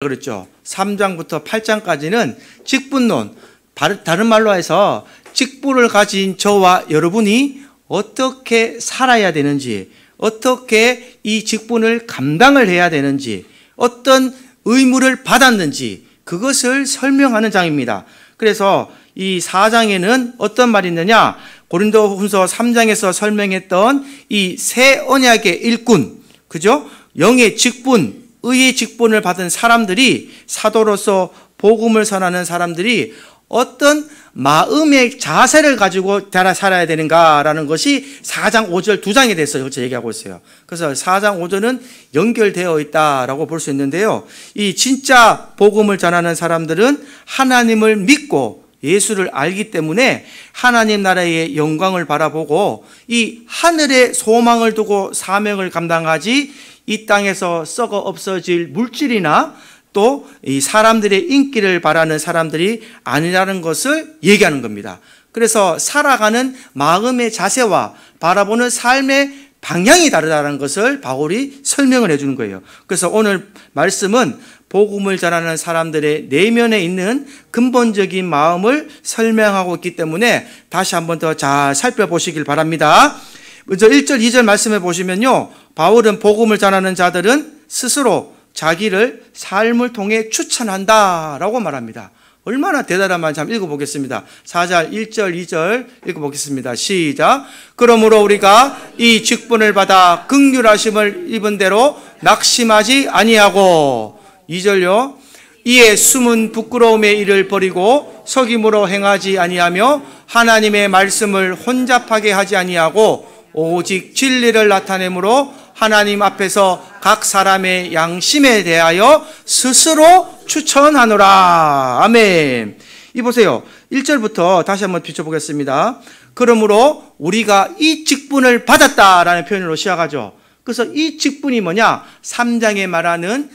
그랬죠. 3장부터 8장까지는 직분론, 다른 말로 해서 직분을 가진 저와 여러분이 어떻게 살아야 되는지, 어떻게 이 직분을 감당을 해야 되는지, 어떤 의무를 받았는지 그것을 설명하는 장입니다. 그래서 이 4장에는 어떤 말이 있느냐, 고린도후서 3장에서 설명했던 이 새 언약의 일꾼, 그죠? 영의 직분, 의의 직분을 받은 사람들이, 사도로서 복음을 전하는 사람들이 어떤 마음의 자세를 가지고 살아야 되는가라는 것이 4장 5절 2장에 대해서 얘기하고 있어요. 그래서 4장 5절은 연결되어 있다라고 볼 수 있는데요. 이 진짜 복음을 전하는 사람들은 하나님을 믿고 예수를 알기 때문에 하나님 나라의 영광을 바라보고 이 하늘의 소망을 두고 사명을 감당하지, 이 땅에서 썩어 없어질 물질이나 또 이 사람들의 인기를 바라는 사람들이 아니라는 것을 얘기하는 겁니다. 그래서 살아가는 마음의 자세와 바라보는 삶의 방향이 다르다는 것을 바울이 설명을 해주는 거예요. 그래서 오늘 말씀은 복음을 전하는 사람들의 내면에 있는 근본적인 마음을 설명하고 있기 때문에 다시 한번 더 잘 살펴보시길 바랍니다. 먼저 1절, 2절 말씀해 보시면요, 바울은 복음을 전하는 자들은 스스로 자기를 삶을 통해 추천한다라고 말합니다. 얼마나 대단한 말인지 한번 읽어보겠습니다. 4절, 1절, 2절 읽어보겠습니다. 시작. 그러므로 우리가 이 직분을 받아 긍휼하심을 입은 대로 낙심하지 아니하고, 2절요. 이에 숨은 부끄러움의 일을 버리고 속임으로 행하지 아니하며 하나님의 말씀을 혼잡하게 하지 아니하고 오직 진리를 나타내므로 하나님 앞에서 각 사람의 양심에 대하여 스스로 추천하노라. 아멘. 이 보세요. 1절부터 다시 한번 비춰보겠습니다. 그러므로 우리가 이 직분을 받았다라는 표현으로 시작하죠. 그래서 이 직분이 뭐냐? 3장에 말하는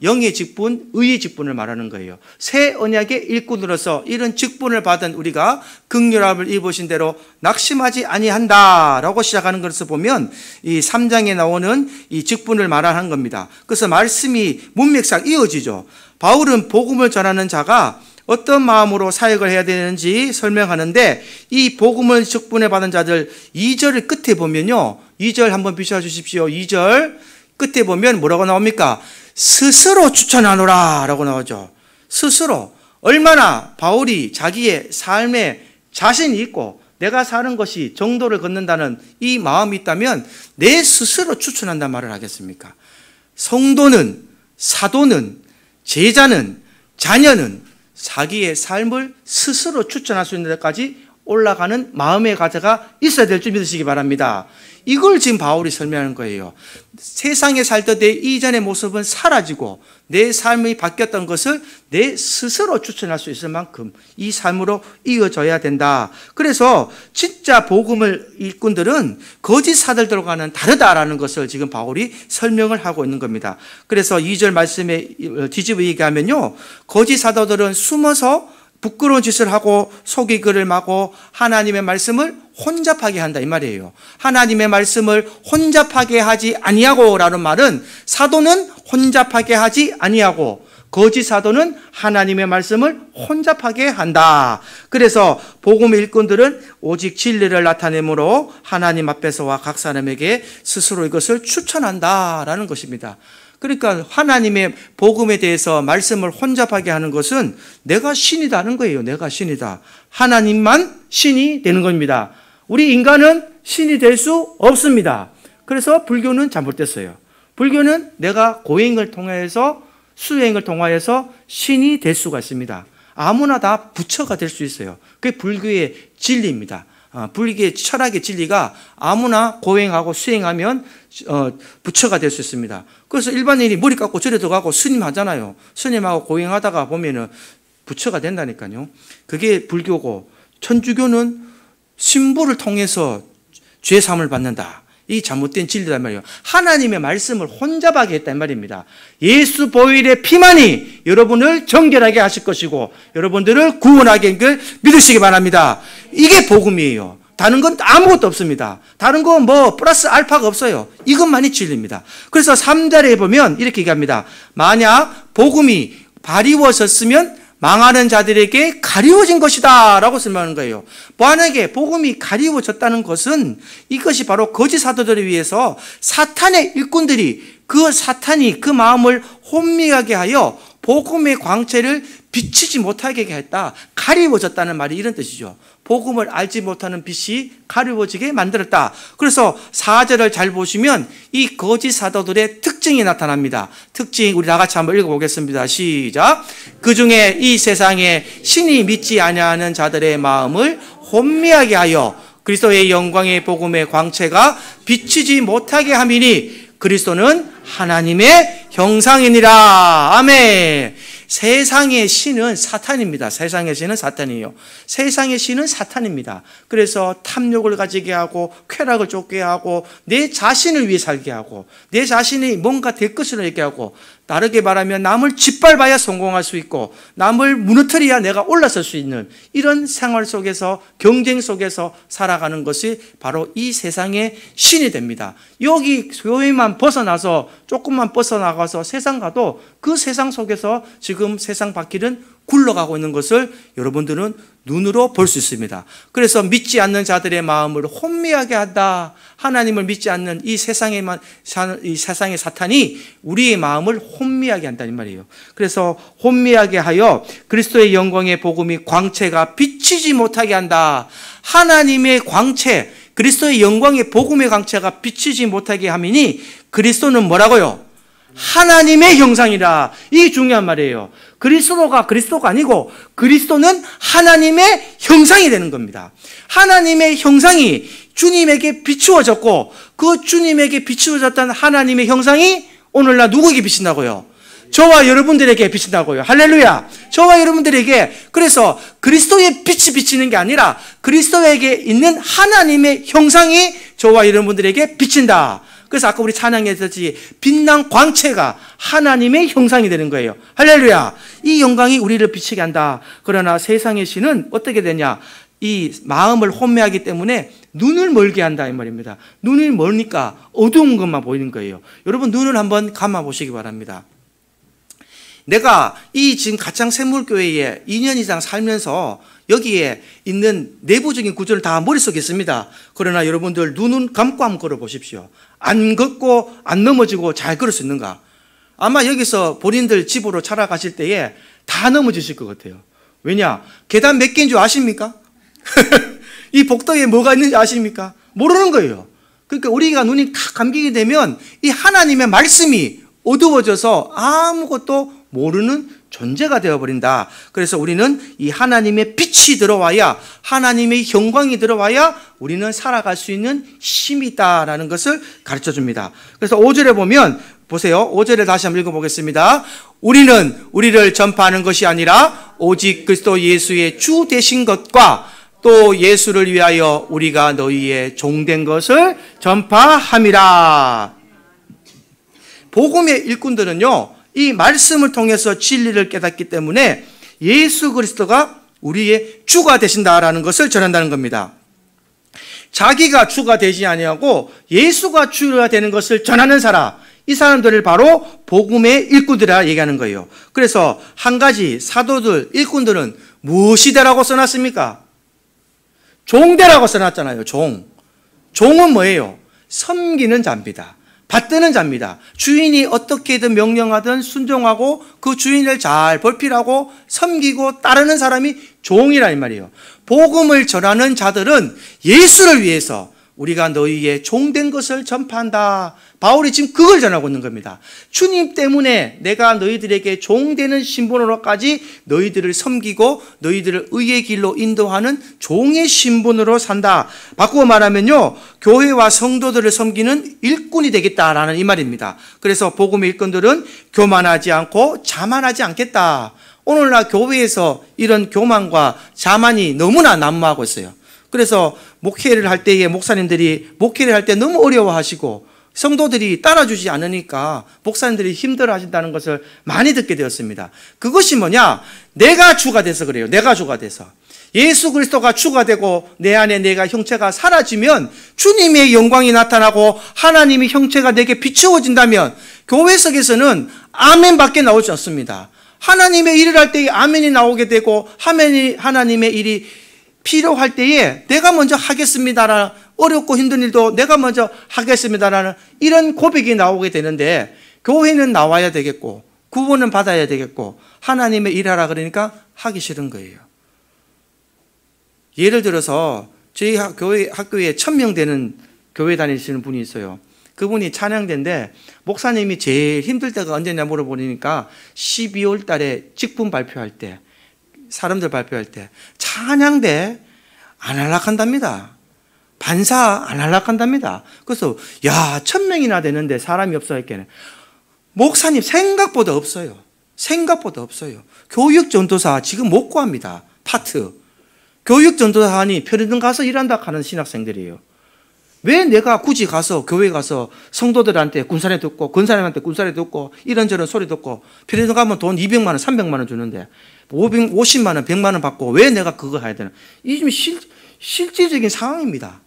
영의 직분, 의의 직분을 말하는 거예요. 새 언약의 일꾼으로서 이런 직분을 받은 우리가 긍휼함을 입으신 대로 낙심하지 아니한다라고 시작하는 것을 보면 이 3장에 나오는 이 직분을 말하는 겁니다. 그래서 말씀이 문맥상 이어지죠. 바울은 복음을 전하는 자가 어떤 마음으로 사역을 해야 되는지 설명하는데, 이 복음을 직분에 받은 자들 2절 끝에 보면요, 2절 한번 비춰 주십시오. 2절 끝에 보면 뭐라고 나옵니까? 스스로 추천하노라 라고 나오죠. 스스로. 얼마나 바울이 자기의 삶에 자신이 있고 내가 사는 것이 정도를 걷는다는 이 마음이 있다면 내 스스로 추천한다는 말을 하겠습니까? 성도는, 사도는, 제자는, 자녀는 자기의 삶을 스스로 추천할 수 있는 데까지 올라가는 마음의 가져가 있어야 될 줄 믿으시기 바랍니다. 이걸 지금 바울이 설명하는 거예요. 세상에 살던 내 이전의 모습은 사라지고 내 삶이 바뀌었던 것을 내 스스로 추천할 수 있을 만큼 이 삶으로 이어져야 된다. 그래서 진짜 복음을 일꾼들은 거짓 사도들과는 다르다라는 것을 지금 바울이 설명을 하고 있는 겁니다. 그래서 2절 말씀에 뒤집어 얘기하면요, 거짓 사도들은 숨어서 부끄러운 짓을 하고 속이글을 마고 하나님의 말씀을 혼잡하게 한다 이 말이에요. 하나님의 말씀을 혼잡하게 하지 아니하고 라는 말은 사도는 혼잡하게 하지 아니하고 거짓 사도는 하나님의 말씀을 혼잡하게 한다. 그래서 복음의 일꾼들은 오직 진리를 나타내므로 하나님 앞에서와 각 사람에게 스스로 이것을 추천한다라는 것입니다. 그러니까 하나님의 복음에 대해서 말씀을 혼잡하게 하는 것은 내가 신이다는 거예요. 내가 신이다. 하나님만 신이 되는 겁니다. 우리 인간은 신이 될 수 없습니다. 그래서 불교는 잘못됐어요. 불교는 내가 고행을 통해서 수행을 통하여서 신이 될 수가 있습니다. 아무나 다 부처가 될 수 있어요. 그게 불교의 진리입니다. 불교의 철학의 진리가 아무나 고행하고 수행하면 부처가 될 수 있습니다. 그래서 일반인이 머리 깎고 절에 들어가고 스님 하잖아요. 스님하고 고행하다가 보면은 부처가 된다니까요. 그게 불교고, 천주교는 신부를 통해서 죄사함을 받는다. 이 잘못된 진리란 말이에요. 하나님의 말씀을 혼잡하게 했단 말입니다. 예수 보혈의 피만이 여러분을 정결하게 하실 것이고 여러분들을 구원하게 한 걸 믿으시기 바랍니다. 이게 복음이에요. 다른 건 아무것도 없습니다. 다른 건 뭐 플러스 알파가 없어요. 이것만이 진리입니다. 그래서 3절에 보면 이렇게 얘기합니다. 만약 복음이 바리워졌으면 망하는 자들에게 가리워진 것이다 라고 설명하는 거예요. 만약에 복음이 가리워졌다는 것은 이것이 바로 거짓 사도들을 위해서 사탄의 일꾼들이 사탄이 그 마음을 혼미하게 하여 복음의 광채를 비치지 못하게 했다. 가리워졌다는 말이 이런 뜻이죠. 복음을 알지 못하는 빛이 가리워지게 만들었다. 그래서 4절을 잘 보시면 이 거짓 사도들의 특징이 나타납니다. 특징 우리 다 같이 한번 읽어보겠습니다. 시작. 그중에 이 세상에 신이 믿지 아니하는 자들의 마음을 혼미하게 하여 그리스도의 영광의 복음의 광채가 비치지 못하게 함이니 그리스도는 하나님의 형상이니라. 아멘. 세상의 신은 사탄입니다. 세상의 신은 사탄이에요. 세상의 신은 사탄입니다. 그래서 탐욕을 가지게 하고 쾌락을 쫓게 하고 내 자신을 위해 살게 하고 내 자신이 뭔가 될 것으로 얘기하고 다르게 말하면 남을 짓밟아야 성공할 수 있고 남을 무너뜨려야 내가 올라설 수 있는 이런 생활 속에서 경쟁 속에서 살아가는 것이 바로 이 세상의 신이 됩니다. 여기 교회만 벗어나서 조금만 벗어나가서 세상 가도 그 세상 속에서 지금 세상 바퀴는 굴러가고 있는 것을 여러분들은 눈으로 볼 수 있습니다. 그래서 믿지 않는 자들의 마음을 혼미하게 한다. 하나님을 믿지 않는 이 세상의 사탄이 우리의 마음을 혼미하게 한다는 말이에요. 그래서 혼미하게 하여 그리스도의 영광의 복음이 광채가 비치지 못하게 한다. 하나님의 광채, 그리스도의 영광의 복음의 광채가 비치지 못하게 함이니 그리스도는 뭐라고요? 하나님의 형상이라. 이게 중요한 말이에요. 그리스도가 아니고 그리스도는 하나님의 형상이 되는 겁니다. 하나님의 형상이 주님에게 비추어졌고 그 주님에게 비추어졌던 하나님의 형상이 오늘날 누구에게 비친다고요? 저와 여러분들에게 비친다고요. 할렐루야. 저와 여러분들에게. 그래서 그리스도의 빛이 비치는 게 아니라 그리스도에게 있는 하나님의 형상이 저와 여러분들에게 비친다. 그래서 아까 우리 찬양했듯이 빛난 광채가 하나님의 형상이 되는 거예요. 할렐루야. 이 영광이 우리를 비치게 한다. 그러나 세상의 신은 어떻게 되냐? 이 마음을 혼미하기 때문에 눈을 멀게 한다 이 말입니다. 눈이 멀니까 어두운 것만 보이는 거예요. 여러분 눈을 한번 감아 보시기 바랍니다. 내가 이 지금 가창 샘물교회에 2년 이상 살면서 여기에 있는 내부적인 구조를 다 머릿속에 있습니다. 그러나 여러분들 눈은 감고 한번 걸어보십시오. 안 걷고 안 넘어지고 잘 걸을 수 있는가? 아마 여기서 본인들 집으로 찾아가실 때에 다 넘어지실 것 같아요. 왜냐? 계단 몇 개인 줄 아십니까? 이 복도에 뭐가 있는지 아십니까? 모르는 거예요. 그러니까 우리가 눈이 탁 감기게 되면 이 하나님의 말씀이 어두워져서 아무것도 모르는 존재가 되어버린다. 그래서 우리는 이 하나님의 빛이 들어와야, 하나님의 영광이 들어와야 우리는 살아갈 수 있는 힘이 있다라는 것을 가르쳐 줍니다. 그래서 5절에 보면 보세요. 5절에 다시 한번 읽어보겠습니다. 우리는 우리를 전파하는 것이 아니라 오직 그리스도 예수의 주 되신 것과 또 예수를 위하여 우리가 너희의 종된 것을 전파함이라. 복음의 일꾼들은요, 이 말씀을 통해서 진리를 깨닫기 때문에 예수 그리스도가 우리의 주가 되신다라는 것을 전한다는 겁니다. 자기가 주가 되지 아니하고 예수가 주가 되는 것을 전하는 사람, 이 사람들을 바로 복음의 일꾼들이라 얘기하는 거예요. 그래서 한 가지 사도들, 일꾼들은 무엇이 되라고 써놨습니까? 종되라고 써놨잖아요. 종은 뭐예요? 섬기는 자입니다. 받드는 자입니다. 주인이 어떻게든 명령하든 순종하고 그 주인을 잘 볼필하고 섬기고 따르는 사람이 종이라는 말이에요. 복음을 전하는 자들은 예수를 위해서 우리가 너희의 종된 것을 전파한다. 바울이 지금 그걸 전하고 있는 겁니다. 주님 때문에 내가 너희들에게 종되는 신분으로까지 너희들을 섬기고 너희들을 의의 길로 인도하는 종의 신분으로 산다. 바꾸어 말하면요, 교회와 성도들을 섬기는 일꾼이 되겠다라는 이 말입니다. 그래서 복음의 일꾼들은 교만하지 않고 자만하지 않겠다. 오늘날 교회에서 이런 교만과 자만이 너무나 난무하고 있어요. 그래서 목회를 할 때에 목사님들이 목회를 할 때 너무 어려워하시고 성도들이 따라주지 않으니까 목사님들이 힘들어하신다는 것을 많이 듣게 되었습니다. 그것이 뭐냐? 내가 주가 돼서 그래요. 내가 주가 돼서. 예수 그리스도가 주가 되고 내 안에 내가 형체가 사라지면 주님의 영광이 나타나고 하나님의 형체가 내게 비추어진다면 교회 속에서는 아멘밖에 나오지 않습니다. 하나님의 일을 할 때에 아멘이 나오게 되고 하나님의 일이 필요할 때에 내가 먼저 하겠습니다라는, 어렵고 힘든 일도 내가 먼저 하겠습니다라는 이런 고백이 나오게 되는데, 교회는 나와야 되겠고 구원은 받아야 되겠고 하나님의 일하라 그러니까 하기 싫은 거예요. 예를 들어서 저희 학교에 1000명 되는 교회 다니시는 분이 있어요. 그분이 찬양대인데 목사님이 제일 힘들 때가 언제냐 물어보니까 12월 달에 직분 발표할 때, 사람들 발표할 때 찬양대 안 할락한답니다. 반사 안 할락한답니다. 그래서 1000명이나 되는데 사람이 없어 했겠네. 목사님 생각보다 없어요. 생각보다 없어요. 교육전도사 지금 못 구합니다. 파트. 교육전도사 하니 편의점 가서 일한다 하는 신학생들이에요. 왜 내가 굳이 가서 교회 가서 성도들한테 군사례 듣고 권사님한테 군사례 듣고 이런저런 소리 듣고, 편의점 가면 돈 200만 원 300만 원 주는데 50만 원 100만 원 받고 왜 내가 그거 해야 되나? 이 좀 실질적인 상황입니다.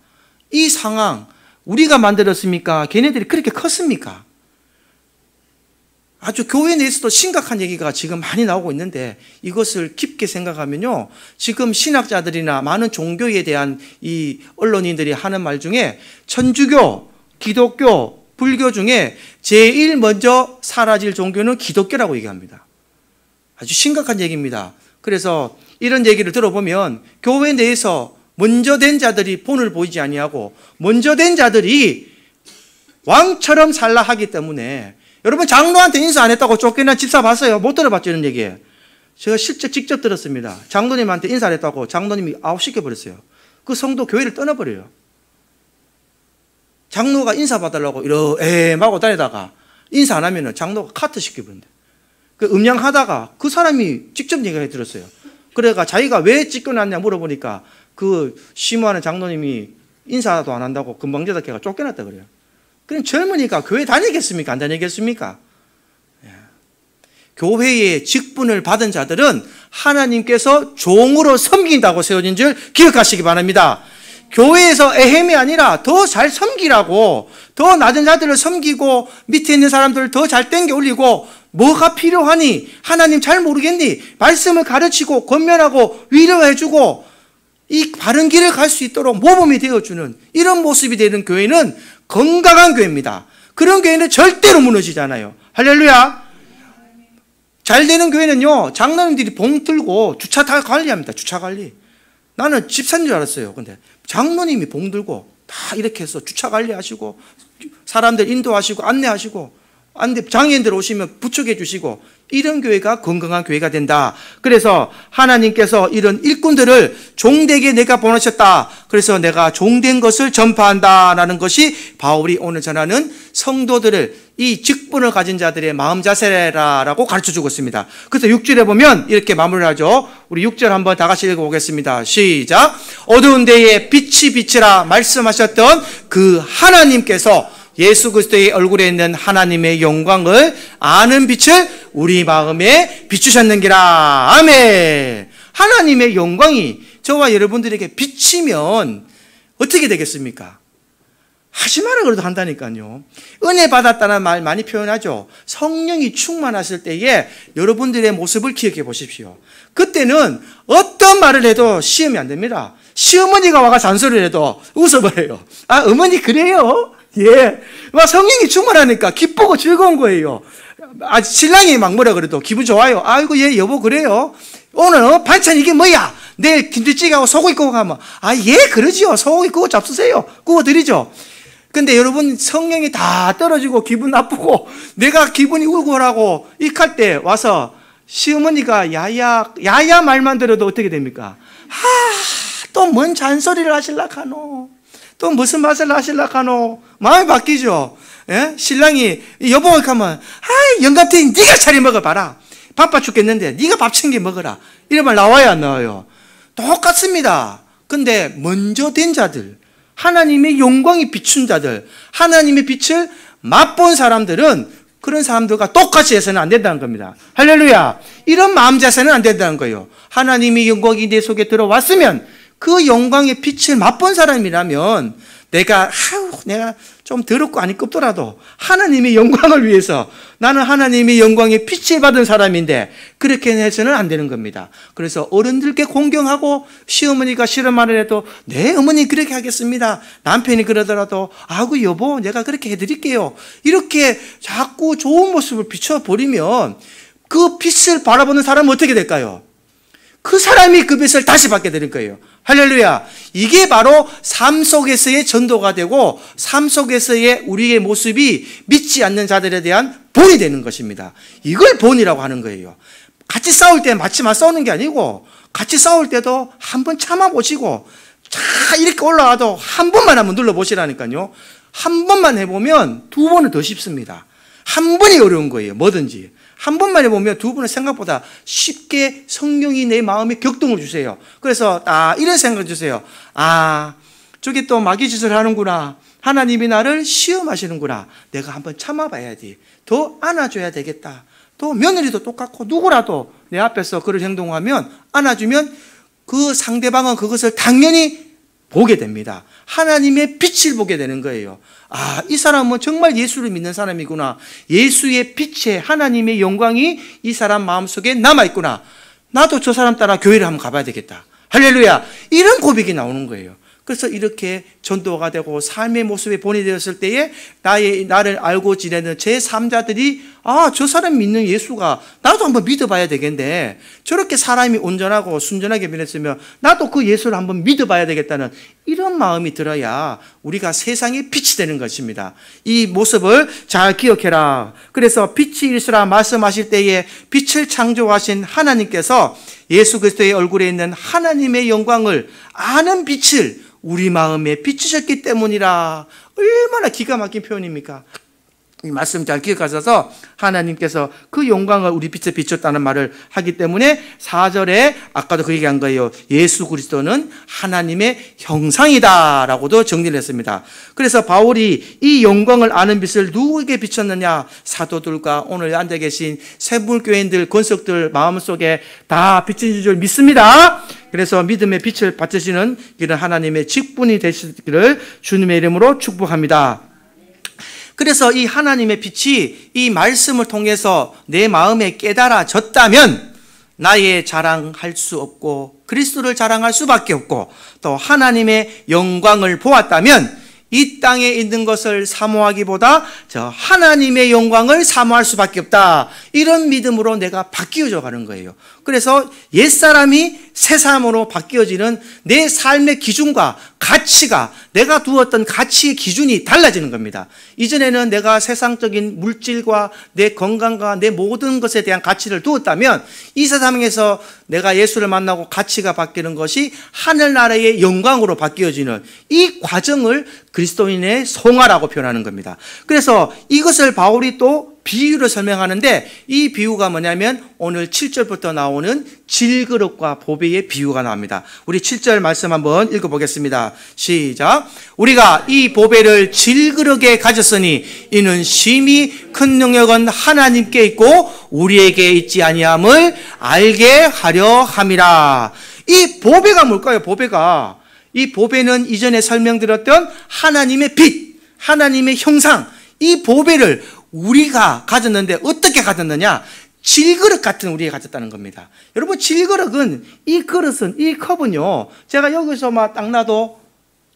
이 상황 우리가 만들었습니까? 걔네들이 그렇게 컸습니까? 아주 교회 내에서도 심각한 얘기가 지금 많이 나오고 있는데, 이것을 깊게 생각하면요, 지금 신학자들이나 많은 종교에 대한 이 언론인들이 하는 말 중에 천주교, 기독교, 불교 중에 제일 먼저 사라질 종교는 기독교라고 얘기합니다. 아주 심각한 얘기입니다. 그래서 이런 얘기를 들어보면 교회 내에서 먼저 된 자들이 본을 보이지 아니하고 먼저 된 자들이 왕처럼 살라 하기 때문에, 여러분 장로한테 인사 안 했다고 쫓겨난 집사 봤어요? 못 들어봤죠, 이런 얘기. 제가 실제 직접 들었습니다. 장로님한테 인사 안 했다고 장로님이 아웃시켜버렸어요. 그 성도 교회를 떠나버려요. 장로가 인사 받으려고 이러고 다니다가 인사 안 하면 장로가 카트 시켜버린대. 그 음양하다가 그 사람이 직접 얘기해 들었어요. 그래가 자기가 왜 쫓겨났냐 물어보니까 그 심호하는 장로님이 인사도 안 한다고 금방제다 걔가 쫓겨났다 그래요. 그럼 젊으니까 교회 다니겠습니까? 안 다니겠습니까? 교회의 직분을 받은 자들은 하나님께서 종으로 섬긴다고 세워진 줄 기억하시기 바랍니다. 교회에서 에헴이 아니라 더 잘 섬기라고, 더 낮은 자들을 섬기고 밑에 있는 사람들을 더 잘 땡겨 올리고, 뭐가 필요하니? 하나님 잘 모르겠니? 말씀을 가르치고 권면하고 위로해주고 이 바른 길을 갈 수 있도록 모범이 되어주는 이런 모습이 되는 교회는 건강한 교회입니다. 그런 교회는 절대로 무너지지 않아요. 할렐루야. 잘 되는 교회는요, 장로님들이 봉 들고 주차 다 관리합니다. 주차 관리. 나는 집사인 줄 알았어요. 근데 장로님이 봉 들고 다 이렇게 해서 주차 관리하시고 사람들 인도하시고 안내하시고, 장애인들 오시면 부축해 주시고, 이런 교회가 건강한 교회가 된다. 그래서 하나님께서 이런 일꾼들을 종되게 내가 보내셨다. 그래서 내가 종된 것을 전파한다라는 것이 바울이 오늘 전하는 성도들을, 이 직분을 가진 자들의 마음 자세라고 가르쳐 주고 있습니다. 그래서 6절에 보면 이렇게 마무리하죠. 우리 6절 한번 다 같이 읽어보겠습니다. 시작. 어두운 데에 빛이 비치라 말씀하셨던 그 하나님께서 예수 그리스도의 얼굴에 있는 하나님의 영광을 아는 빛을 우리 마음에 비추셨는기라. 아멘. 하나님의 영광이 저와 여러분들에게 비치면 어떻게 되겠습니까? 하지 마라 그래도 한다니까요. 은혜 받았다는 말 많이 표현하죠. 성령이 충만하실 때에 여러분들의 모습을 기억해 보십시오. 그때는 어떤 말을 해도 시험이 안 됩니다. 시어머니가 와가 잔소리를 해도 웃어버려요. 아, 어머니 그래요? 예. 막 성령이 충만하니까 기쁘고 즐거운 거예요. 아, 신랑이 막 뭐라 그래도 기분 좋아요. 아이고, 예, 여보, 그래요? 오늘 반찬 이게 뭐야? 내일 김치찌개하고 소고기 구워 가면, 아, 예, 그러지요. 소고기 구워 잡수세요. 구워 드리죠. 근데 여러분, 성령이 다 떨어지고 기분 나쁘고 내가 기분이 우울하고 익할 때 와서 시어머니가 야야 말만 들어도 어떻게 됩니까? 또 뭔 잔소리를 하실라카노? 또 무슨 맛을 하실라카노? 마음이 바뀌죠. 예? 신랑이 여보 하면 영감탱이 네가 차려 먹어봐라. 바빠 죽겠는데 네가 밥 챙겨 먹어라. 이런 말 나와야 안 나와요? 똑같습니다. 근데 먼저 된 자들, 하나님의 영광이 비춘 자들, 하나님의 빛을 맛본 사람들은 그런 사람들과 똑같이 해서는 안 된다는 겁니다. 할렐루야. 이런 마음 자세는 안 된다는 거예요. 하나님의 영광이 내 속에 들어왔으면 그 영광의 빛을 맛본 사람이라면 내가 좀 더럽고 아니 껍더라도 하나님의 영광을 위해서 나는 하나님의 영광의 빛을 받은 사람인데 그렇게 해서는 안 되는 겁니다. 그래서 어른들께 공경하고 시어머니가 싫은 말을 해도 네 어머니 그렇게 하겠습니다. 남편이 그러더라도 아이고 여보 내가 그렇게 해드릴게요. 이렇게 자꾸 좋은 모습을 비춰버리면 그 빛을 바라보는 사람은 어떻게 될까요? 그 사람이 그 빛을 다시 받게 되는 거예요. 할렐루야. 이게 바로 삶 속에서의 전도가 되고 삶 속에서의 우리의 모습이 믿지 않는 자들에 대한 본이 되는 것입니다. 이걸 본이라고 하는 거예요. 같이 싸울 때 마치만 싸우는 게 아니고 같이 싸울 때도 한번 참아보시고 자 이렇게 올라와도 한 번만 한번 눌러보시라니까요. 한 번만 해보면 두 번은 더 쉽습니다. 한 번이 어려운 거예요. 뭐든지. 한 번만 해보면 두 분은 생각보다 쉽게 성령이 내 마음에 격동을 주세요. 그래서 이런 생각을 주세요. 저기 또 마귀짓을 하는구나. 하나님이 나를 시험하시는구나. 내가 한번 참아봐야지. 더 안아줘야 되겠다. 또 며느리도 똑같고 누구라도 내 앞에서 그런 행동하면 안아주면 그 상대방은 그것을 당연히 보게 됩니다. 하나님의 빛을 보게 되는 거예요. 이 사람은 정말 예수를 믿는 사람이구나. 예수의 빛에 하나님의 영광이 이 사람 마음속에 남아있구나. 나도 저 사람 따라 교회를 한번 가봐야 되겠다. 할렐루야. 이런 고백이 나오는 거예요. 그래서 이렇게 전도가 되고 삶의 모습에 본이 되었을 때에 나를 알고 지내는 제3자들이 저 사람 믿는 예수가 나도 한번 믿어봐야 되겠네. 저렇게 사람이 온전하고 순전하게 변했으면 나도 그 예수를 한번 믿어봐야 되겠다는 이런 마음이 들어야 우리가 세상의 빛이 되는 것입니다. 이 모습을 잘 기억해라. 그래서 빛이 있으라 말씀하실 때에 빛을 창조하신 하나님께서 예수 그리스도의 얼굴에 있는 하나님의 영광을 아는 빛을 우리 마음에 비추셨기 때문이라. 얼마나 기가 막힌 표현입니까? 이 말씀 잘 기억하셔서 하나님께서 그 영광을 우리 빛에 비췄다는 말을 하기 때문에 4절에 아까도 그 얘기한 거예요. 예수 그리스도는 하나님의 형상이다라고도 정리를 했습니다. 그래서 바울이 이 영광을 아는 빛을 누구에게 비췄느냐? 사도들과 오늘 앉아 계신 세물교인들, 권석들 마음속에 다 비친 줄 믿습니다. 그래서 믿음의 빛을 받으시는 이런 하나님의 직분이 되시기를 주님의 이름으로 축복합니다. 그래서 이 하나님의 빛이 이 말씀을 통해서 내 마음에 깨달아졌다면 나의 자랑할 수 없고 그리스도를 자랑할 수밖에 없고 또 하나님의 영광을 보았다면 이 땅에 있는 것을 사모하기보다 저 하나님의 영광을 사모할 수밖에 없다. 이런 믿음으로 내가 바뀌어져 가는 거예요. 그래서 옛사람이 새사람으로 바뀌어지는 내 삶의 기준과 가치가 내가 두었던 가치의 기준이 달라지는 겁니다. 이전에는 내가 세상적인 물질과 내 건강과 내 모든 것에 대한 가치를 두었다면 이 세상에서 내가 예수를 만나고 가치가 바뀌는 것이 하늘나라의 영광으로 바뀌어지는 이 과정을 그리스도인의 성화라고 표현하는 겁니다. 그래서 이것을 바울이 또 비유로 설명하는데 이 비유가 뭐냐면 오늘 7절부터 나오는 질그릇과 보배의 비유가 나옵니다. 우리 7절 말씀 한번 읽어보겠습니다. 시작. 우리가 이 보배를 질그릇에 가졌으니 이는 심히 큰 능력은 하나님께 있고 우리에게 있지 아니함을 알게 하려 함이라. 이 보배가 뭘까요? 보배가 이 보배는 이전에 설명드렸던 하나님의 빛, 하나님의 형상, 이 보배를 우리가 가졌는데 어떻게 가졌느냐? 질그릇 같은 우리가 가졌다는 겁니다. 여러분 질그릇은 이 그릇은 이 컵은요 제가 여기서 막 딱 놔도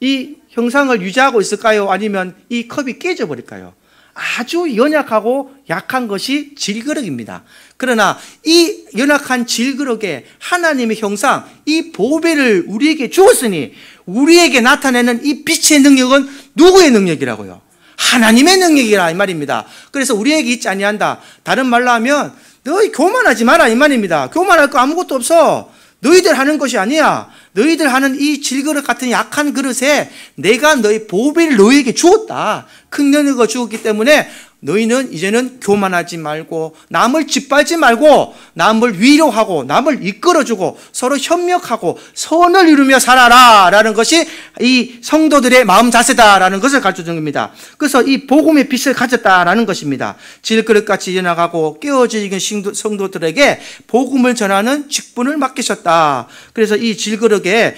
이 형상을 유지하고 있을까요? 아니면 이 컵이 깨져 버릴까요? 아주 연약하고 약한 것이 질그릇입니다. 그러나 이 연약한 질그릇에 하나님의 형상 이 보배를 우리에게 주었으니 우리에게 나타내는 이 빛의 능력은 누구의 능력이라고요? 하나님의 능력이라 이 말입니다. 그래서 우리에게 있지 아니한다. 다른 말로 하면 너희 교만하지 마라 이 말입니다. 교만할 거 아무것도 없어. 너희들 하는 것이 아니야. 너희들 하는 이 질그릇 같은 약한 그릇에 내가 너희 보배를 너희에게 주었다. 큰 능력을 주었기 때문에 너희는 이제는 교만하지 말고 남을 짓밟지 말고 남을 위로하고 남을 이끌어주고 서로 협력하고 선을 이루며 살아라 라는 것이 이 성도들의 마음 자세다라는 것을 가르쳐주는 겁니다. 그래서 이 복음의 빛을 가졌다라는 것입니다. 질그릇같이 이어나가고 깨어지는 성도들에게 복음을 전하는 직분을 맡기셨다. 그래서 이 질그릇의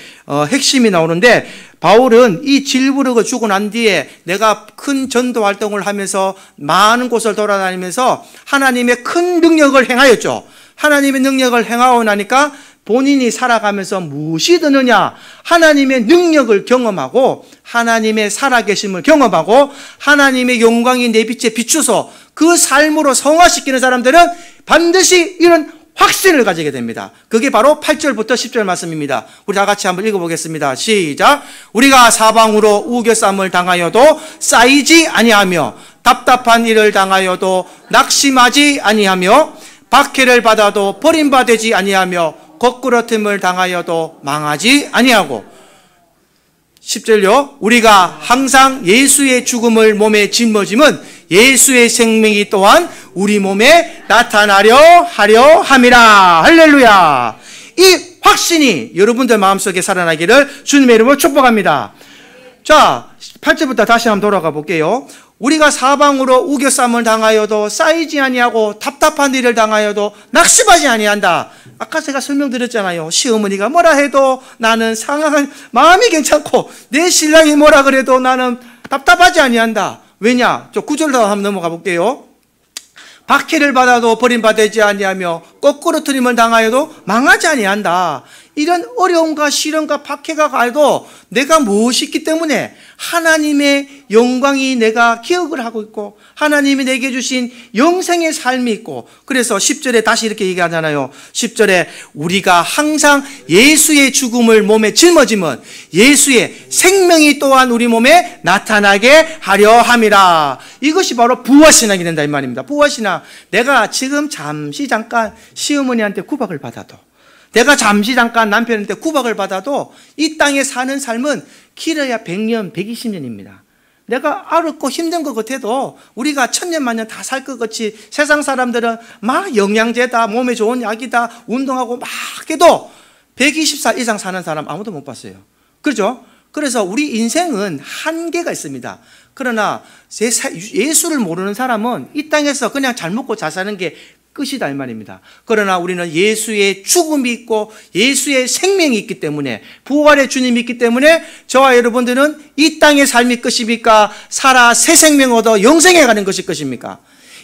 핵심이 나오는데, 바울은 이 질그릇을 주고 난 뒤에 내가 큰 전도 활동을 하면서 많은 곳을 돌아다니면서 하나님의 큰 능력을 행하였죠. 하나님의 능력을 행하고 나니까 본인이 살아가면서 무엇이 드느냐? 하나님의 능력을 경험하고 하나님의 살아계심을 경험하고 하나님의 영광이 내 빛에 비추서 그 삶으로 성화시키는 사람들은 반드시 이런 확신을 가지게 됩니다. 그게 바로 8절부터 10절 말씀입니다. 우리 다 같이 한번 읽어보겠습니다. 시작. 우리가 사방으로 우겨쌈을 당하여도 쌓이지 아니하며 답답한 일을 당하여도 낙심하지 아니하며 박해를 받아도 버림받지 아니하며 거꾸러짐을 당하여도 망하지 아니하고 10절요. 우리가 항상 예수의 죽음을 몸에 짊어짐은 예수의 생명이 또한 우리 몸에 나타나려 하려 함이라. 할렐루야. 이 확신이 여러분들 마음속에 살아나기를 주님의 이름으로 축복합니다. 자, 8절부터 다시 한번 돌아가 볼게요. 우리가 사방으로 우겨쌈을 당하여도 쌓이지 아니하고 답답한 일을 당하여도 낙심하지 아니한다. 아까 제가 설명드렸잖아요. 시어머니가 뭐라 해도 나는 상황은 마음이 괜찮고 내 신랑이 뭐라 그래도 나는 답답하지 아니한다. 왜냐? 저 9절로 한번 넘어가 볼게요. 박해를 받아도 버림받지 아니하며 거꾸로 틀림을 당하여도 망하지 아니한다. 이런 어려움과 시련과 박해가 가도 내가 무엇이 있기 때문에 하나님의 영광이 내가 기억을 하고 있고 하나님이 내게 주신 영생의 삶이 있고, 그래서 10절에 다시 이렇게 얘기하잖아요. 10절에 우리가 항상 예수의 죽음을 몸에 짊어짐은 예수의 생명이 또한 우리 몸에 나타나게 하려 함이라. 이것이 바로 부활신앙이 된다 이 말입니다. 부활신앙. 내가 지금 잠시 잠깐 시어머니한테 구박을 받아도, 내가 잠시 잠깐 남편한테 구박을 받아도 이 땅에 사는 삶은 길어야 100년, 120년입니다. 내가 어렵고 힘든 것 같아도 우리가 1000년, 만년 다 살 것 같이 세상 사람들은 막 영양제다, 몸에 좋은 약이다, 운동하고 막 해도 120살 이상 사는 사람 아무도 못 봤어요. 그렇죠? 그래서 우리 인생은 한계가 있습니다. 그러나 예수를 모르는 사람은 이 땅에서 그냥 잘 먹고 잘 사는 게 끝이다 이 말입니다. 그러나 우리는 예수의 죽음이 있고 예수의 생명이 있기 때문에, 부활의 주님이 있기 때문에 저와 여러분들은 이 땅의 삶이 끝입니까? 살아 새 생명 얻어 영생에 가는 것이 끝입니까?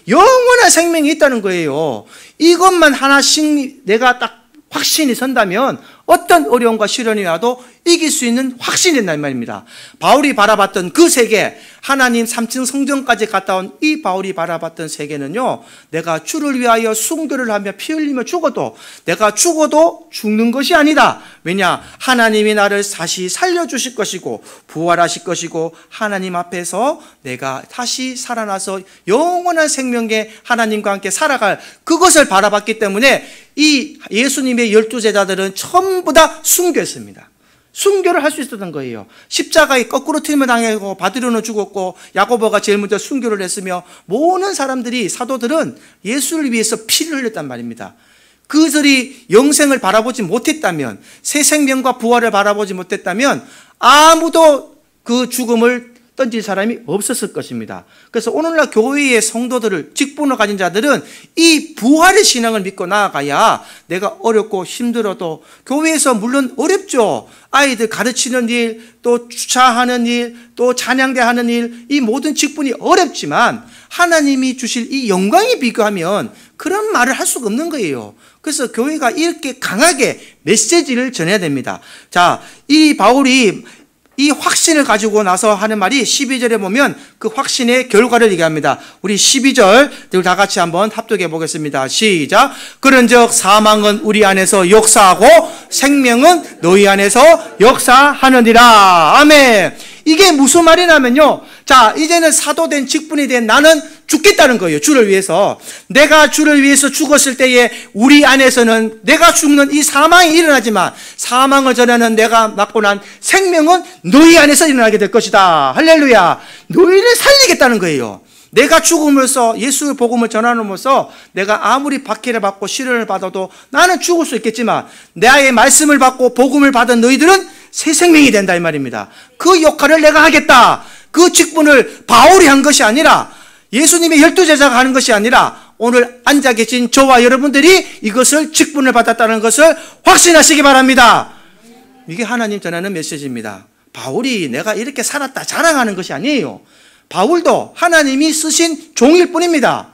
영원한 생명이 있다는 거예요. 이것만 하나씩 내가 딱 확신이 선다면 어떤 어려움과 시련이 와도 이길 수 있는 확신이 된다 이 말입니다. 바울이 바라봤던 그 세계, 하나님 3층 성전까지 갔다 온 이 바울이 바라봤던 세계는요, 내가 주를 위하여 순교를 하며 피 흘리며 죽어도 내가 죽어도 죽는 것이 아니다. 왜냐? 하나님이 나를 다시 살려주실 것이고 부활하실 것이고 하나님 앞에서 내가 다시 살아나서 영원한 생명에 하나님과 함께 살아갈 그것을 바라봤기 때문에 이 예수님의 12제자들은 전부 다 순교했습니다. 순교를 할 수 있었던 거예요. 십자가에 거꾸로 틀림을 당하고 바드로는 죽었고 야고보가 제일 먼저 순교를 했으며 모든 사람들이, 사도들은 예수를 위해서 피를 흘렸단 말입니다. 그들이 영생을 바라보지 못했다면, 새 생명과 부활을 바라보지 못했다면 아무도 그 죽음을 던질 사람이 없었을 것입니다. 그래서 오늘날 교회의 성도들을, 직분을 가진 자들은 이 부활의 신앙을 믿고 나아가야 내가 어렵고 힘들어도, 교회에서 물론 어렵죠. 아이들 가르치는 일, 또 주차하는 일, 또 찬양대 하는 일, 이 모든 직분이 어렵지만 하나님이 주실 이 영광에 비교하면 그런 말을 할 수가 없는 거예요. 그래서 교회가 이렇게 강하게 메시지를 전해야 됩니다. 자, 이 바울이 이 확신을 가지고 나서 하는 말이 12절에 보면 그 확신의 결과를 얘기합니다. 우리 12절 다 같이 한번 합독해 보겠습니다. 시작. 그런즉 사망은 우리 안에서 역사하고 생명은 너희 안에서 역사하느니라. 아멘. 이게 무슨 말이냐면요, 자, 이제는 사도된 직분이 된 나는 죽겠다는 거예요. 주를 위해서. 내가 주를 위해서 죽었을 때에 우리 안에서는 내가 죽는 이 사망이 일어나지만 사망을 전하는 내가 낳고 난 생명은 너희 안에서 일어나게 될 것이다. 할렐루야. 너희를 살리겠다는 거예요. 내가 죽음으로써 예수의 복음을 전함으로써 내가 아무리 박해를 받고 시련을 받아도 나는 죽을 수 있겠지만 나의 말씀을 받고 복음을 받은 너희들은 새 생명이 된다 이 말입니다. 그 역할을 내가 하겠다. 그 직분을 바울이 한 것이 아니라 예수님의 12제자가 하는 것이 아니라 오늘 앉아 계신 저와 여러분들이 이것을 직분을 받았다는 것을 확신하시기 바랍니다. 이게 하나님 전하는 메시지입니다. 바울이 내가 이렇게 살았다 자랑하는 것이 아니에요. 바울도 하나님이 쓰신 종일 뿐입니다.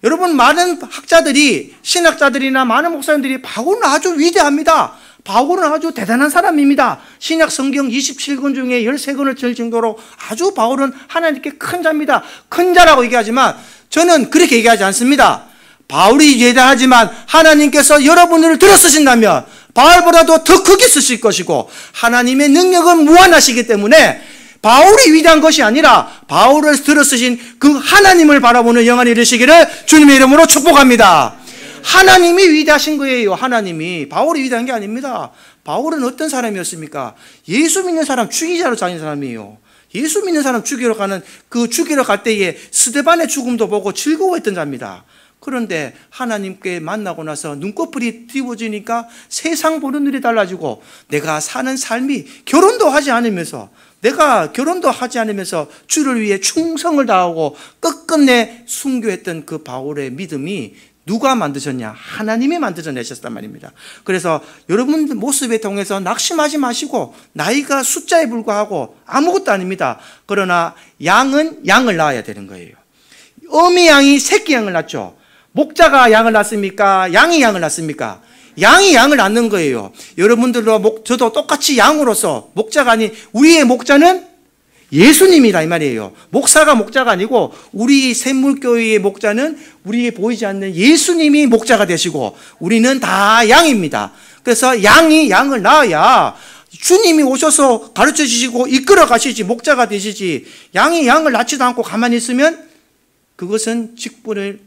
여러분, 많은 학자들이, 신학자들이나 많은 목사님들이 바울은 아주 위대합니다. 바울은 아주 대단한 사람입니다. 신약 성경 27권 중에 13권을 칠 정도로 아주 바울은 하나님께 큰 자입니다. 큰 자라고 얘기하지만 저는 그렇게 얘기하지 않습니다. 바울이 대단하지만 하나님께서 여러분을 들어 쓰신다면 바울보다도 더 크게 쓰실 것이고 하나님의 능력은 무한하시기 때문에 바울이 위대한 것이 아니라 바울을 들어 쓰신 그 하나님을 바라보는 영안이 되시기를 주님의 이름으로 축복합니다. 하나님이 위대하신 거예요. 하나님이. 바울이 위대한 게 아닙니다. 바울은 어떤 사람이었습니까? 예수 믿는 사람 죽이자로 다닌 사람이에요. 예수 믿는 사람 죽이러 가는 그 죽이러 갈 때에 스데반의 죽음도 보고 즐거워했던 자입니다. 그런데 하나님께 만나고 나서 눈꺼풀이 뒤집어지니까 세상 보는 눈이 달라지고 내가 사는 삶이 결혼도 하지 않으면서 주를 위해 충성을 다하고 끝끝내 순교했던 그 바울의 믿음이 누가 만드셨냐? 하나님이 만들어내셨단 말입니다. 그래서 여러분 모습에 통해서 낙심하지 마시고 나이가 숫자에 불과하고 아무것도 아닙니다. 그러나 양은 양을 낳아야 되는 거예요. 어미 양이 새끼 양을 낳죠. 목자가 양을 낳습니까? 양이 양을 낳습니까? 양이 양을 낳는 거예요. 여러분들도 저도 똑같이 양으로서 목자가 아닌 우리의 목자는 예수님이다 이 말이에요. 목사가 목자가 아니고 우리 샘물교회의 목자는 우리에 보이지 않는 예수님이 목자가 되시고 우리는 다 양입니다. 그래서 양이 양을 낳아야 주님이 오셔서 가르쳐 주시고 이끌어 가시지 목자가 되시지 양이 양을 낳지도 않고 가만히 있으면 그것은 직분을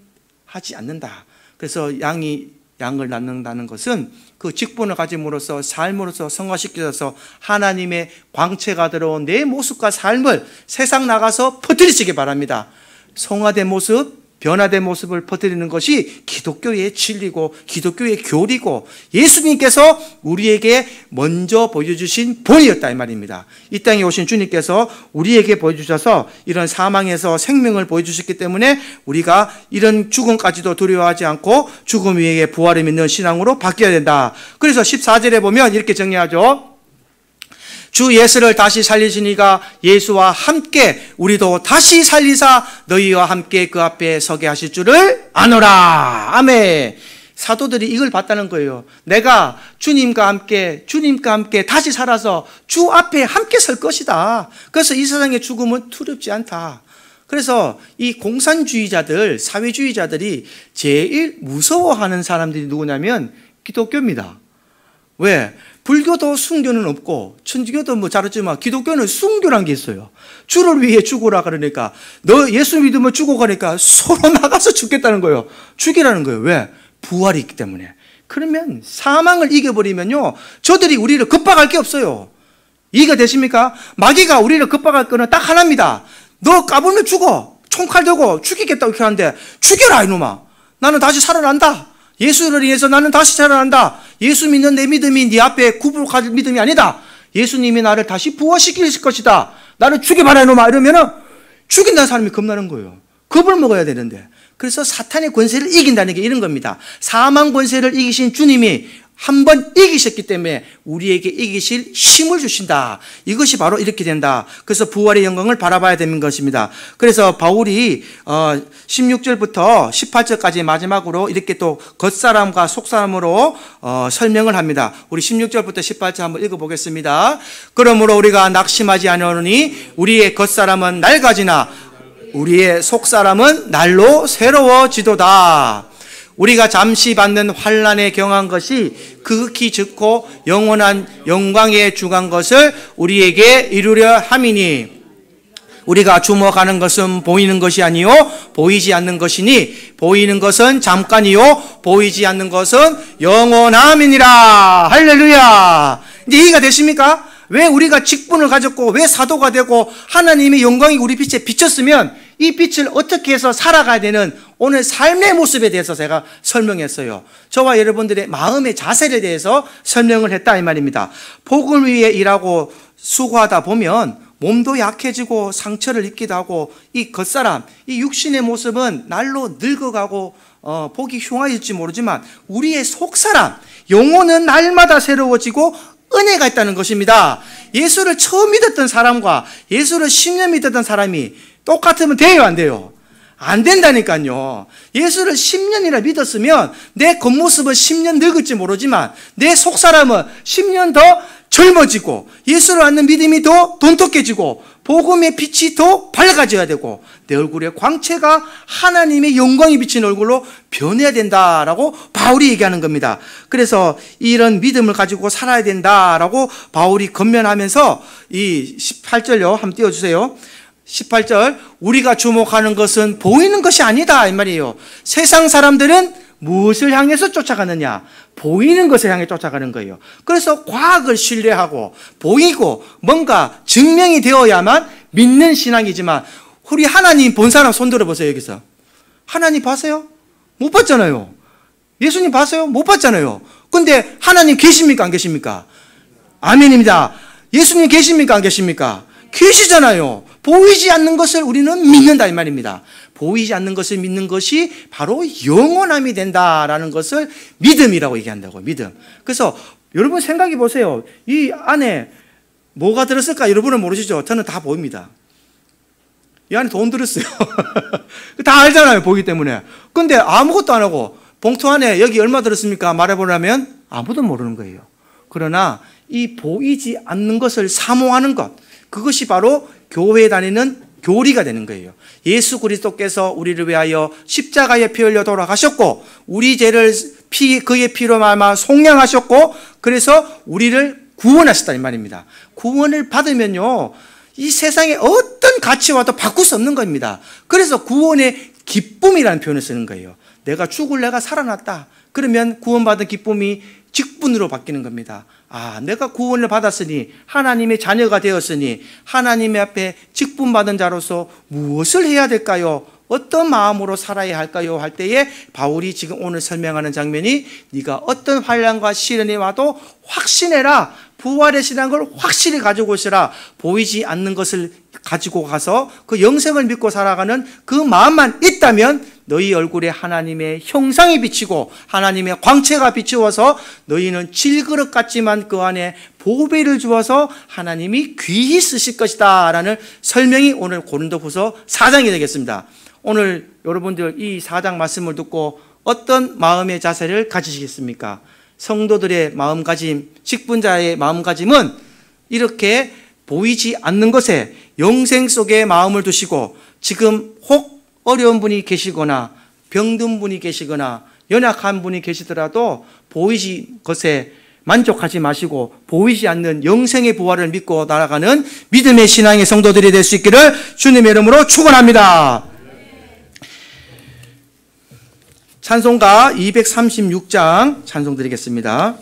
하지 않는다. 그래서 양이 양을 낳는다는 것은 그 직분을 가짐으로써 삶으로서 성화시켜서 하나님의 광채가 들어온 내 모습과 삶을 세상 나가서 퍼뜨리시기 바랍니다. 성화된 모습, 변화된 모습을 퍼뜨리는 것이 기독교의 진리고 기독교의 교리고 예수님께서 우리에게 먼저 보여주신 본이었다 이 말입니다. 이 땅에 오신 주님께서 우리에게 보여주셔서 이런 사망에서 생명을 보여주셨기 때문에 우리가 이런 죽음까지도 두려워하지 않고 죽음 위에 부활을 믿는 신앙으로 바뀌어야 된다. 그래서 14절에 보면 이렇게 정리하죠. 주 예수를 다시 살리시니가 예수와 함께 우리도 다시 살리사 너희와 함께 그 앞에 서게 하실 줄을 아노라. 아멘. 사도들이 이걸 봤다는 거예요. 내가 주님과 함께 다시 살아서 주 앞에 함께 설 것이다. 그래서 이 세상의 죽음은 두렵지 않다. 그래서 이 공산주의자들, 사회주의자들이 제일 무서워하는 사람들이 누구냐면 기독교입니다. 왜? 불교도 순교는 없고 천주교도 뭐 잘했지만 기독교는 순교란 게 있어요. 주를 위해 죽으라 그러니까 너 예수 믿으면 죽어가니까 서로 나가서 죽겠다는 거예요. 죽이라는 거예요. 왜? 부활이 있기 때문에. 그러면 사망을 이겨버리면요 저들이 우리를 겁박할 게 없어요. 이해가 되십니까? 마귀가 우리를 겁박할 거는 딱 하나입니다. 너 까불면 죽어. 총칼 들고 죽이겠다고 이렇게 하는데 죽여라 이놈아. 나는 다시 살아난다. 예수를 인해서 나는 다시 살아난다. 예수 믿는 내 믿음이 네 앞에 구불할 믿음이 아니다. 예수님이 나를 다시 부활시킬 것이다. 나를 죽여봐라 이놈아. 이러면은 죽인다는 사람이 겁나는 거예요. 겁을 먹어야 되는데. 그래서 사탄의 권세를 이긴다는 게 이런 겁니다. 사망 권세를 이기신 주님이 한 번 이기셨기 때문에 우리에게 이기실 힘을 주신다. 이것이 바로 이렇게 된다. 그래서 부활의 영광을 바라봐야 되는 것입니다. 그래서 바울이 16절부터 18절까지 마지막으로 이렇게 또 겉사람과 속사람으로 설명을 합니다. 우리 16절부터 18절 한번 읽어보겠습니다. 그러므로 우리가 낙심하지 아니하노니 우리의 겉사람은 낡아지나 우리의 속사람은 날로 새로워지도다. 우리가 잠시 받는 환난에 경한 것이 극히 적고 영원한 영광에 중한 것을 우리에게 이루려 함이니 우리가 주목하는 것은 보이는 것이 아니요 보이지 않는 것이니 보이는 것은 잠깐이요 보이지 않는 것은 영원함이니라. 할렐루야. 이제 이해가 되십니까? 왜 우리가 직분을 가졌고 왜 사도가 되고 하나님의 영광이 우리 빛에 비쳤으면 이 빛을 어떻게 해서 살아가야 되는 오늘 삶의 모습에 대해서 제가 설명했어요. 저와 여러분들의 마음의 자세에 대해서 설명을 했다 이 말입니다. 복을 위해 일하고 수고하다 보면 몸도 약해지고 상처를 입기도 하고 이 겉사람, 이 육신의 모습은 날로 늙어가고 보기 흉화일지 모르지만 우리의 속사람, 영혼은 날마다 새로워지고 은혜가 있다는 것입니다. 예수를 처음 믿었던 사람과 예수를 10년 믿었던 사람이 똑같으면 돼요, 안 돼요? 안 된다니까요. 예수를 10년이나 믿었으면 내 겉모습은 10년 늙을지 모르지만 내 속사람은 10년 더 젊어지고 예수를 믿는 믿음이 더 돈독해지고 복음의 빛이 더 밝아져야 되고 내 얼굴의 광채가 하나님의 영광이 비친 얼굴로 변해야 된다라고 바울이 얘기하는 겁니다. 그래서 이런 믿음을 가지고 살아야 된다라고 바울이 권면하면서 이 18절요. 한번 띄워주세요. 18절, 우리가 주목하는 것은 보이는 것이 아니다 이 말이에요. 세상 사람들은 무엇을 향해서 쫓아가느냐? 보이는 것을 향해 쫓아가는 거예요. 그래서 과학을 신뢰하고 보이고 뭔가 증명이 되어야만 믿는 신앙이지만 우리 하나님 본 사람 손 들어보세요. 여기서 하나님 봤어요? 못 봤잖아요. 예수님 봤어요? 못 봤잖아요. 근데 하나님 계십니까 안 계십니까? 아멘입니다. 예수님 계십니까 안 계십니까? 계시잖아요. 보이지 않는 것을 우리는 믿는다 이 말입니다. 보이지 않는 것을 믿는 것이 바로 영원함이 된다라는 것을 믿음이라고 얘기한다고. 믿음. 그래서 여러분 생각해 보세요. 이 안에 뭐가 들었을까? 여러분은 모르시죠? 저는 다 보입니다. 이 안에 돈 들었어요. 다 알잖아요. 보기 때문에. 근데 아무것도 안 하고 봉투 안에 여기 얼마 들었습니까? 말해보려면 아무도 모르는 거예요. 그러나 이 보이지 않는 것을 사모하는 것, 그것이 바로 교회에 다니는 교리가 되는 거예요. 예수 그리스도께서 우리를 위하여 십자가에 피 흘려 돌아가셨고 우리 죄를 그의 피로 말미암아 속량하셨고 그래서 우리를 구원하셨다 이 말입니다. 구원을 받으면요 이 세상에 어떤 가치와도 바꿀 수 없는 겁니다. 그래서 구원의 기쁨이라는 표현을 쓰는 거예요. 내가 죽을 내가 살아났다. 그러면 구원받은 기쁨이 직분으로 바뀌는 겁니다. 아, 내가 구원을 받았으니 하나님의 자녀가 되었으니 하나님의 앞에 직분받은 자로서 무엇을 해야 될까요? 어떤 마음으로 살아야 할까요? 할 때에 바울이 지금 오늘 설명하는 장면이 네가 어떤 환난과 시련이 와도 확신해라. 부활의 신앙을 확실히 가지고 있으라. 보이지 않는 것을 가지고 가서 그 영생을 믿고 살아가는 그 마음만 있다면 너희 얼굴에 하나님의 형상이 비치고 하나님의 광채가 비추어서 너희는 질그릇 같지만 그 안에 보배를 주어서 하나님이 귀히 쓰실 것이다 라는 설명이 오늘 고린도후서 4장이 되겠습니다. 오늘 여러분들 이 4장 말씀을 듣고 어떤 마음의 자세를 가지시겠습니까? 성도들의 마음가짐, 직분자의 마음가짐은 이렇게 보이지 않는 것에 영생 속에 마음을 두시고 지금 혹 어려운 분이 계시거나 병든 분이 계시거나 연약한 분이 계시더라도 보이지 것에 만족하지 마시고 보이지 않는 영생의 부활을 믿고 날아가는 믿음의 신앙의 성도들이 될 수 있기를 주님의 이름으로 축원합니다. 찬송가 236장 찬송 드리겠습니다.